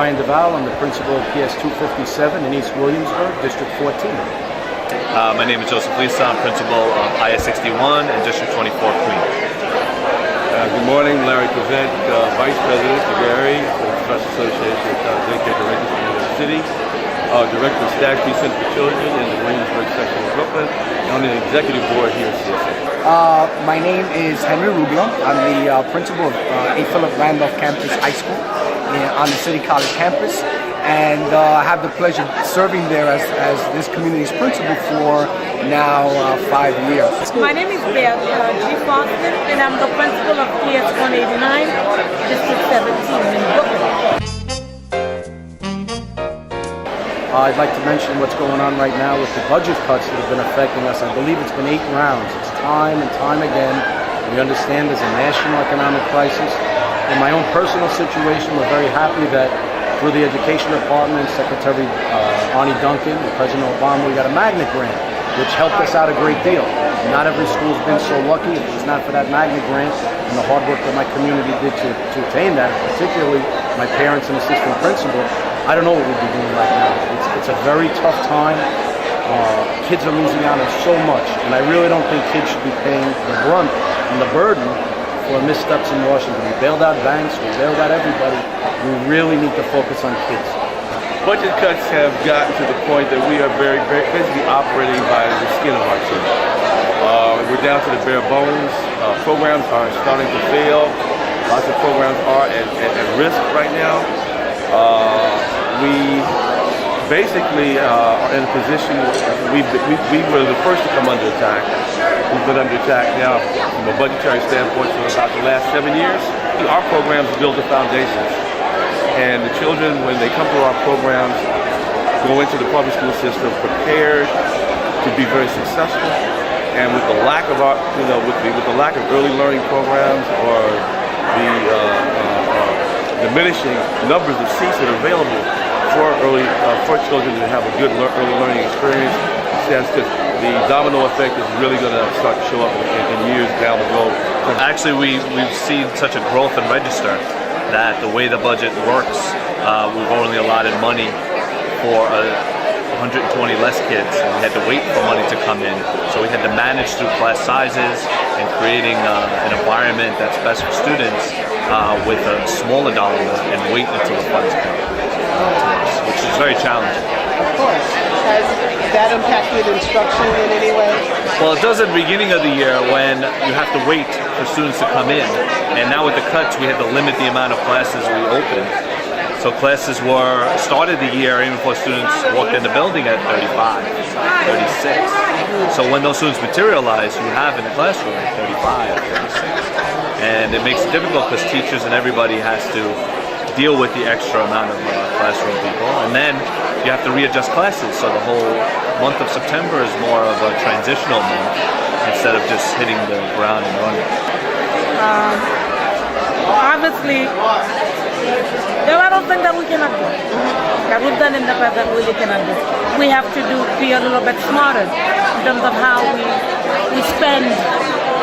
Brian DeVal. I'm the principal of PS 257 in East Williamsburg, District 14. My name is Joseph Lisa. I'm principal of IS 61 in District 24, Queens. Good morning, Larry Cavett, Vice President of Gary, the Trust Association of Daycare Directors in New York City, Director of Stagg Center for Children in the Williamsburg section of Brooklyn, and on the Executive Board here at CSA. My name is Henry Rubio. I'm the principal of A. Philip Randolph Campus High School on the City College campus, and I have the pleasure of serving there as this community's principal for now 5 years. My name is Beth G. Foster, and I'm the principal of PS 189, District 17 in Brooklyn. I'd like to mention what's going on right now with the budget cuts that have been affecting us. I believe it's been 8 rounds. It's time and time again. We understand there's a national economic crisis. In my own personal situation, we're very happy that through the Education Department, Secretary Arnie Duncan and President Obama, we got a magnet grant, which helped us out a great deal. Not every school's been so lucky. If it's not for that magnet grant and the hard work that my community did to attain that, particularly my parents and assistant principal, I don't know what we'd be doing right now. It's a very tough time. Kids are losing out on so much, and I really don't think kids should be paying the brunt and the burden for missteps in Washington. We bailed out banks, we bailed out everybody. We really need to focus on kids. Budget cuts have gotten to the point that we are very, very basically operating by the skin of our teeth. We're down to the bare bones. Programs are starting to fail. Lots of programs are at risk right now. We basically are in a position we were the first to come under attack. We've been under attack now from a budgetary standpoint for about the last 7 years. Our programs build the foundations, and the children, when they come to our programs, go into the public school system prepared to be very successful. And with the lack of our, with the lack of early learning programs or the diminishing numbers of seats that are available for children to have a good early learning experience, the domino effect is really going to start to show up in years down the road. Actually, we've seen such a growth in register that the way the budget works, we've only allotted money for 120 less kids, and we had to wait for money to come in. So we had to manage through class sizes and creating an environment that's best for students with a smaller dollar amount and wait until the funds come, which is very challenging. Of course. Has that impacted instruction in any way? Well, it does at the beginning of the year when you have to wait for students to come in. And now with the cuts, we had to limit the amount of classes we opened. So classes started the year even before students walked in the building at 35, 36. So when those students materialize, you have in the classroom 35, 36. And it makes it difficult because teachers and everybody has to deal with the extra amount of classroom people. And then you have to readjust classes. So the whole month of September is more of a transitional month instead of just hitting the ground and running. Obviously, there are a lot of things that we cannot do, that we've done in the past that we really cannot do. We have to be a little bit smarter in terms of how we spend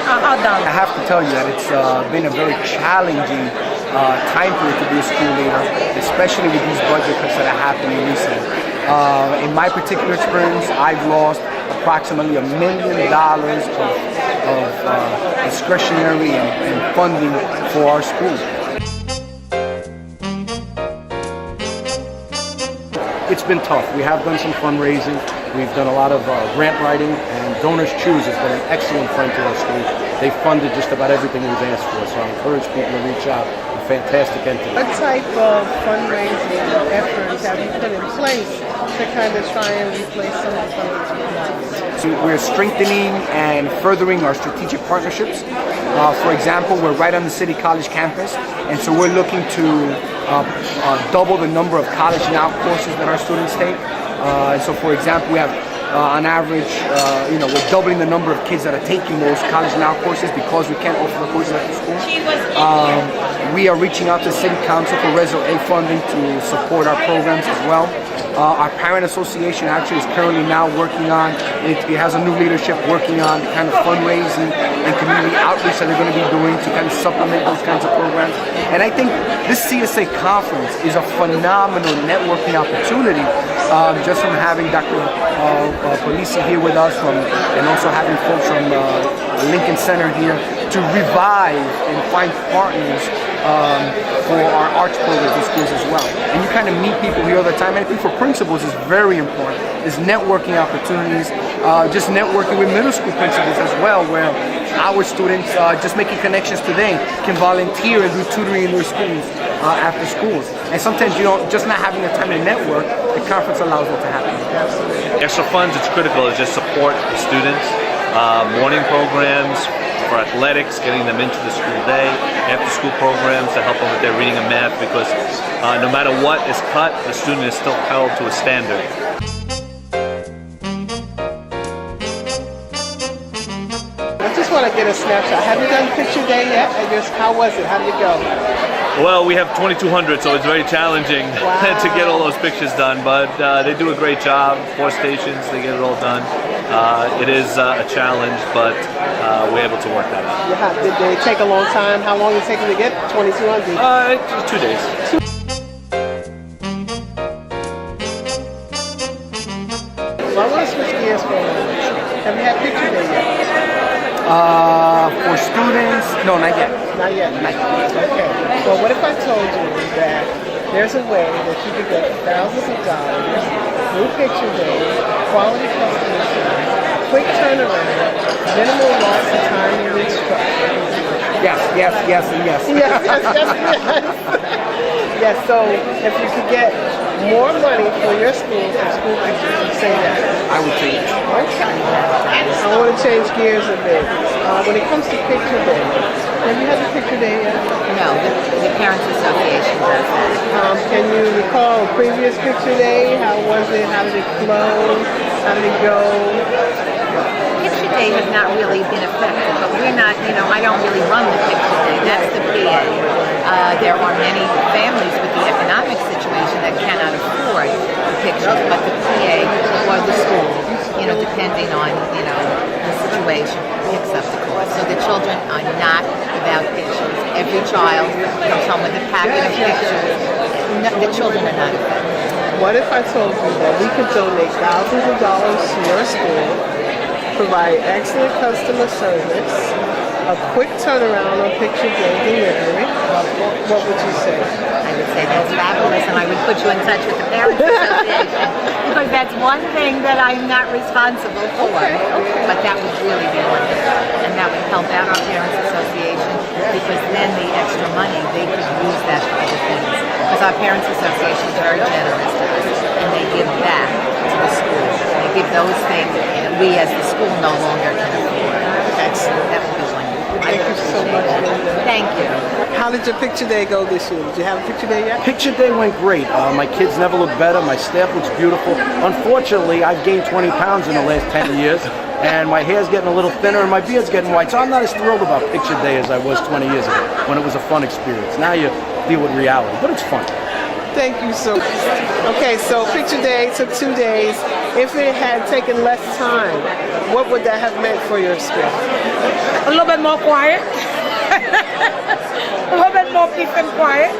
our dollars. I have to tell you that it's been a very challenging time period to be a school leader, especially with these budget cuts that are happening recently. In my particular experience, I've lost approximately $1 million of discretionary and funding for our school. It's been tough. We have done some fundraising. We've done a lot of grant writing, and Donors Choose has been an excellent friend to our school. They funded just about everything we've asked for, so I encourage people to reach out. A fantastic entity. What type of fundraising efforts have you put in place to kind of try and replace some of the funds? So we're strengthening and furthering our strategic partnerships. For example, we're right on the City College campus, and so we're looking to double the number of College Now courses that our students take. And so, for example, we have on average, we're doubling the number of kids that are taking those College Now courses because we can't offer the courses at the school. We are reaching out to City Council for Reso A funding to support our programs as well. Our parent association actually is currently now working on, it has a new leadership working on the kind of fundraising and community outreach that they're going to be doing to kind of supplement those kinds of programs. And I think this CSA conference is a phenomenal networking opportunity, just from having Dr. Polisi here with us, and also having folks from Lincoln Center here to revive and find partners for our arts programs in schools as well. And you kind of meet people here all the time. And I think for principals is very important. There's networking opportunities, just networking with middle school principals as well, where our students, just making connections today, can volunteer and do tutoring in their schools after schools. And sometimes just not having the time to network, the conference allows it to happen. Extra funds, it's critical to just support the students. Morning programs for athletics, getting them into the school day, after school programs to help them with their reading and math, because no matter what is cut, the student is still held to a standard. I just want to get a snapshot. Have you done picture day yet? How was it? How did it go? Well, we have 2,200, so it's very challenging to get all those pictures done, but they do a great job. 4 stations, they get it all done. It is a challenge, but we're able to work that out. Yeah, did they take a long time? How long did it take you to get 2,200? 2 days. So I want to switch gears for a moment. Have you had picture day yet? For students, no, not yet. Not yet. Okay. Well, what if I told you that there's a way that you could get thousands of dollars through picture day, quality customer service, quick turnaround, minimal loss of time and instruction? Yes, yes, yes, and yes. Yes, so if you could get more money for your school from school pictures, you'd say that? I would say yes. Okay. I want to change gears a bit. When it comes to picture day, have you had a picture day yet? No, the Parents Association does that. Can you recall a previous picture day? How was it? How did it flow? How did it go? Picture Day has not really been effective, but we're not, I don't really run the Picture Day. That's the PA. There are many families with the economic situation that cannot afford the pictures, but the PA or the school, depending on, the situation, picks up the cost. So the children are not without pictures. Every child comes home with a packet of pictures. The children are not affected. What if I told you that we could donate thousands of dollars to your school, provide excellent customer service, a quick turnaround on picture day delivery? What would you say? I would say that's fabulous, and I would put you in touch with the Parents Association, because that's one thing that I'm not responsible for. But that would really be wonderful, and that would help out our Parents Association, because then the extra money, they could use that for other things. Because our Parents Association is very generous to us, and they give back to the school. They give those things that we as the school no longer can afford. Excellent. That would be wonderful. Thank you so much, Linda. Thank you. How did your picture day go this year? Did you have a picture day yet? Picture day went great. My kids never look better. My staff looks beautiful. Unfortunately, I've gained 20 pounds in the last 10 years, and my hair's getting a little thinner, and my beard's getting white. So I'm not as thrilled about picture day as I was 20 years ago, when it was a fun experience. Now you deal with reality, but it's fun. Thank you so much. Okay, so picture day took 2 days. If it had taken less time, what would that have meant for your experience? A little bit more quiet. A little bit more peace and quiet.